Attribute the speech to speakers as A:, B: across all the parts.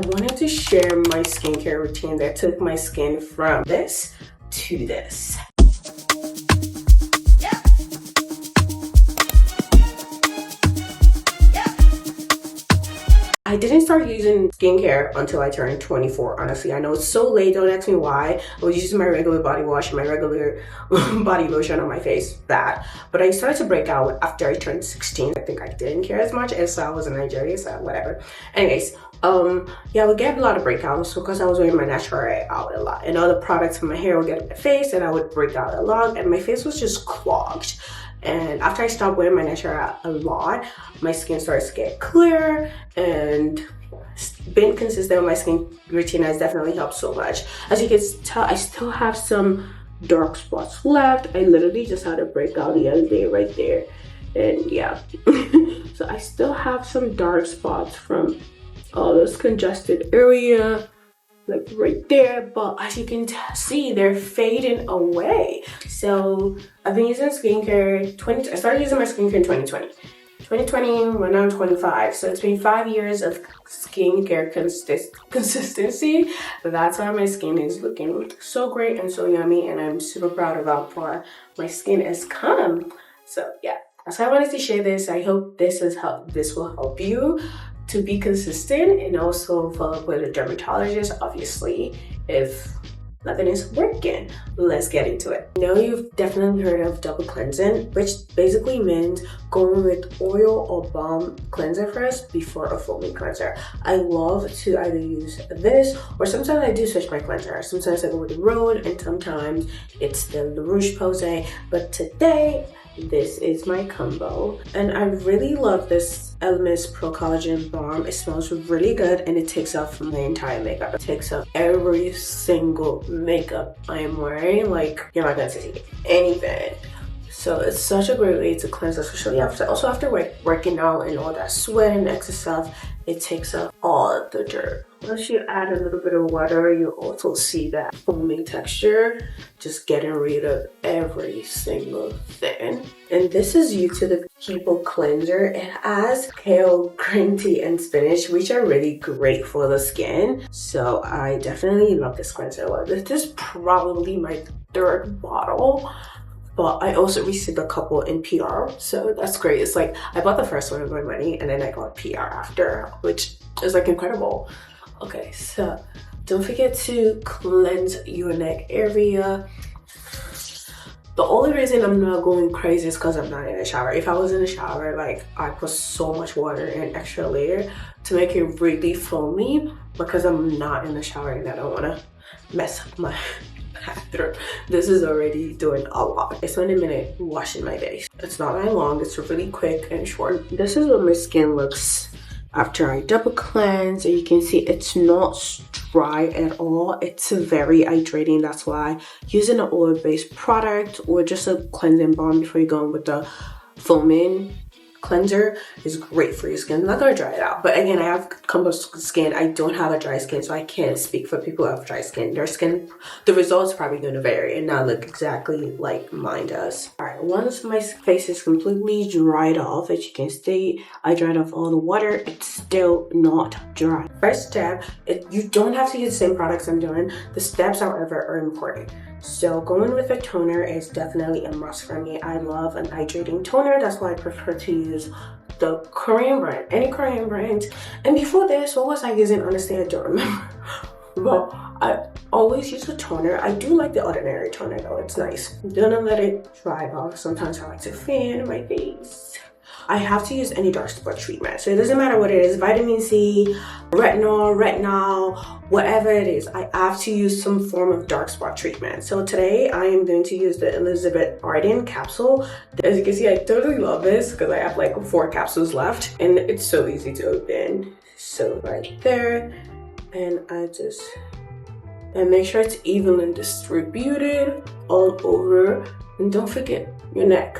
A: I wanted to share my skincare routine that took my skin from this to this. I didn't start using skincare until I turned 24, honestly. I know it's so late, don't ask me why. I was using my regular body wash and my regular body lotion on my face, that. But I started to break out after I turned 16. I think I didn't care as much, and so I was in Nigeria, so whatever. Anyways, yeah, I would get a lot of breakouts because I was wearing my natural hair out a lot. And all the products from my hair would get in my face and I would break out a lot and my face was just clogged. And after I stopped wearing my natural hair a lot, my skin starts to get clear, and being consistent with my skin routine has definitely helped so much. As you can tell, I still have some dark spots left. I literally just had a breakout the other day right there, and yeah. So I still have some dark spots from all this congested area, like right there, but as you can see, they're fading away. So I've been using skincare. I started using my skincare in 2020. 2020 when I'm 25, so it's been 5 years of skincare consistency. That's why my skin is looking so great and so yummy, and I'm super proud of how far my skin has come. So yeah, that's why I wanted to share this. I hope this will help you to be consistent, and also follow up with a dermatologist, obviously, if nothing is working. Let's get into it. I know you've definitely heard of double cleansing, which basically means going with oil or balm cleanser first before a foaming cleanser. I love to either use this, or sometimes I do switch my cleanser. Sometimes I go with the Rhode, and sometimes it's the La Roche-Posay, but today this is my combo. And I really love this Elemis Pro Collagen Balm. It smells really good, and it takes off my entire makeup. It takes off every single makeup I am wearing. Like, you're not gonna see anything. So it's such a great way to cleanse, especially after working out and all that sweat and extra stuff. It takes off all the dirt. Once you add a little bit of water, you also see that foaming texture, just getting rid of every single thing. And this is due to the People Cleanser. It has kale, green tea, and spinach, which are really great for the skin. So I definitely love this cleanser. This is probably my third bottle, but I also received a couple in PR, so that's great. It's like I bought the first one with my money, and then I got PR after, which is like incredible. Okay, so don't forget to cleanse your neck area. The only reason I'm not going crazy is because I'm not in a shower. If I was in a shower, like, I put so much water and extra layer to make it really foamy, because I'm not in the shower and I don't want to mess up my bathroom. This is already doing a lot. I spent a minute washing my face. It's not that long, it's really quick and short. This is what my skin looks after I double cleanse, and you can see it's not dry at all. It's very hydrating. That's why using an oil-based product or just a cleansing balm before you go in with the foaming cleanser is great for your skin. I'm not gonna dry it out, but again, I have combo skin. I don't have a dry skin, so I can't speak for people who have dry skin. Their skin, the results probably going to vary and not look exactly like mine does. All right, once my face is completely dried off, as you can see, I dried off all the water. It's still not dry. First step, you don't have to use the same products I'm doing. The steps, however, are important. So going with a toner is definitely a must for me. I love an hydrating toner. That's why I prefer to use the Korean brand, any Korean brand. And before this, what was I using? Honestly, I don't remember. But I always use a toner. I do like the Ordinary toner though, it's nice. Don't let it dry off. Sometimes I like to fan my face. I have to use any dark spot treatment. So it doesn't matter what it is, vitamin C, retinol, whatever it is, I have to use some form of dark spot treatment. So today I am going to use the Elizabeth Arden capsule. As you can see, I totally love this because I have like 4 capsules left and it's so easy to open. So right there, and and make sure it's evenly distributed all over. And don't forget your neck.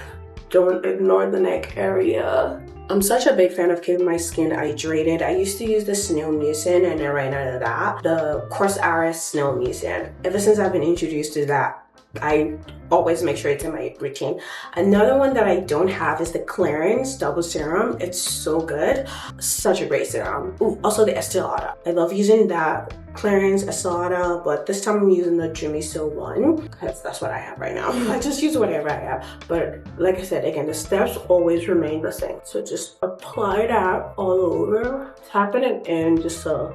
A: Don't ignore the neck area. I'm such a big fan of keeping my skin hydrated. I used to use the Snail Mucin, and then right out of that, the Course RS Snail Mucin. Ever since I've been introduced to that I always make sure it's in my routine. Another one that I don't have is the Clarins Double Serum. It's so good. Such a great serum. Ooh, also the Estee Lauder. I love using that Clarins Estee Lauder, but this time I'm using the Jimmy Still one because that's what I have right now. I just use whatever I have. But like I said, again, the steps always remain the same. So just apply that all over, tapping it in just so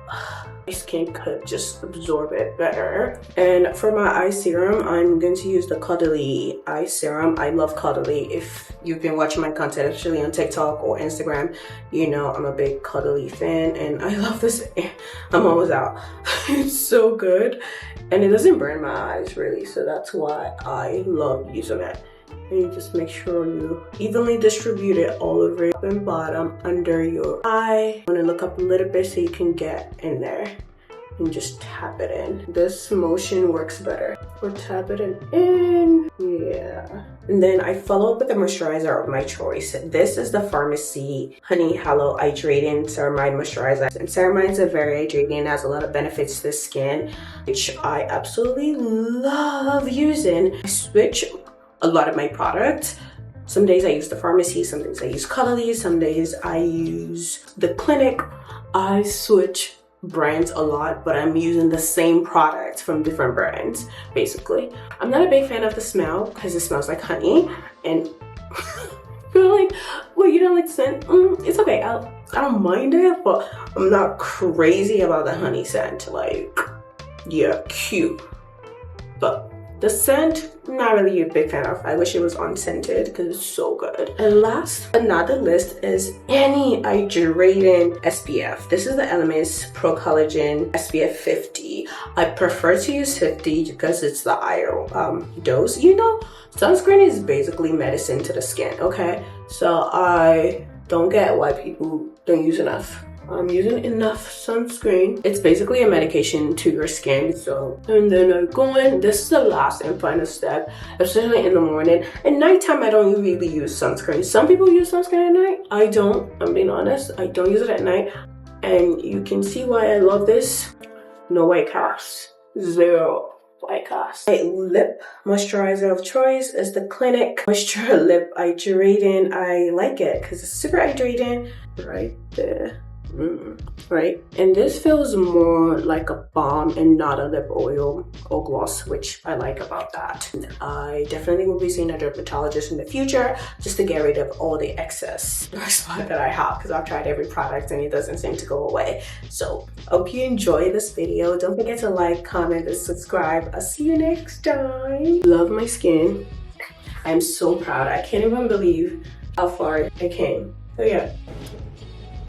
A: my skin could just absorb it better. And for my eye serum, I'm going to use the Cuddly eye serum. I love Cuddly. If you've been watching my content, especially on TikTok or Instagram, you know I'm a big Cuddly fan, and I love this. I'm always out. It's so good, and it doesn't burn my eyes really, so that's why I love using it. And you just make sure you evenly distribute it all over top and bottom under your eye. I'm gonna look up a little bit so you can get in there and just tap it in. This motion works better. We're tapping it in, yeah. And then I follow up with the moisturizer of my choice. This is the Pharmacy Honey Halo Hydrating Ceramide Moisturizer. And ceramides are very hydrating and has a lot of benefits to the skin, which I absolutely love using. I switch a lot of my products. Some days I use the Pharmacy, some days I use Cuddly, some days I use the Clinic. I switch brands a lot, but I'm using the same products from different brands, basically. I'm not a big fan of the smell because it smells like honey, and you're like, well, you don't like scent? It's okay, I don't mind it, but I'm not crazy about the honey scent. Like, yeah, cute, but the scent, not really a big fan of. I wish it was unscented because it's so good. And last but not the least is any hydrating SPF. This is the Elemis Pro Collagen SPF 50. I prefer to use 50 because it's the higher dose. You know, sunscreen is basically medicine to the skin, okay? So I don't get why people don't use enough. I'm using enough sunscreen. It's basically a medication to your skin. So, and then I go in. This is the last and final step, especially in the morning. At nighttime, I don't really use sunscreen. Some people use sunscreen at night. I don't. I'm being honest. I don't use it at night. And you can see why I love this. No white cast. Zero white cast. My lip moisturizer of choice is the Clinic Moisture Lip Hydrating. I like it because it's super hydrating. Right there. Right, and this feels more like a balm and not a lip oil or gloss, which I like about that. I definitely will be seeing a dermatologist in the future just to get rid of all the excess dark spot that I have, because I've tried every product and it doesn't seem to go away. So hope you enjoy this video. Don't forget to like, comment, and subscribe. I'll see you next time. Love my skin. I'm so proud. I can't even believe how far I came. So yeah.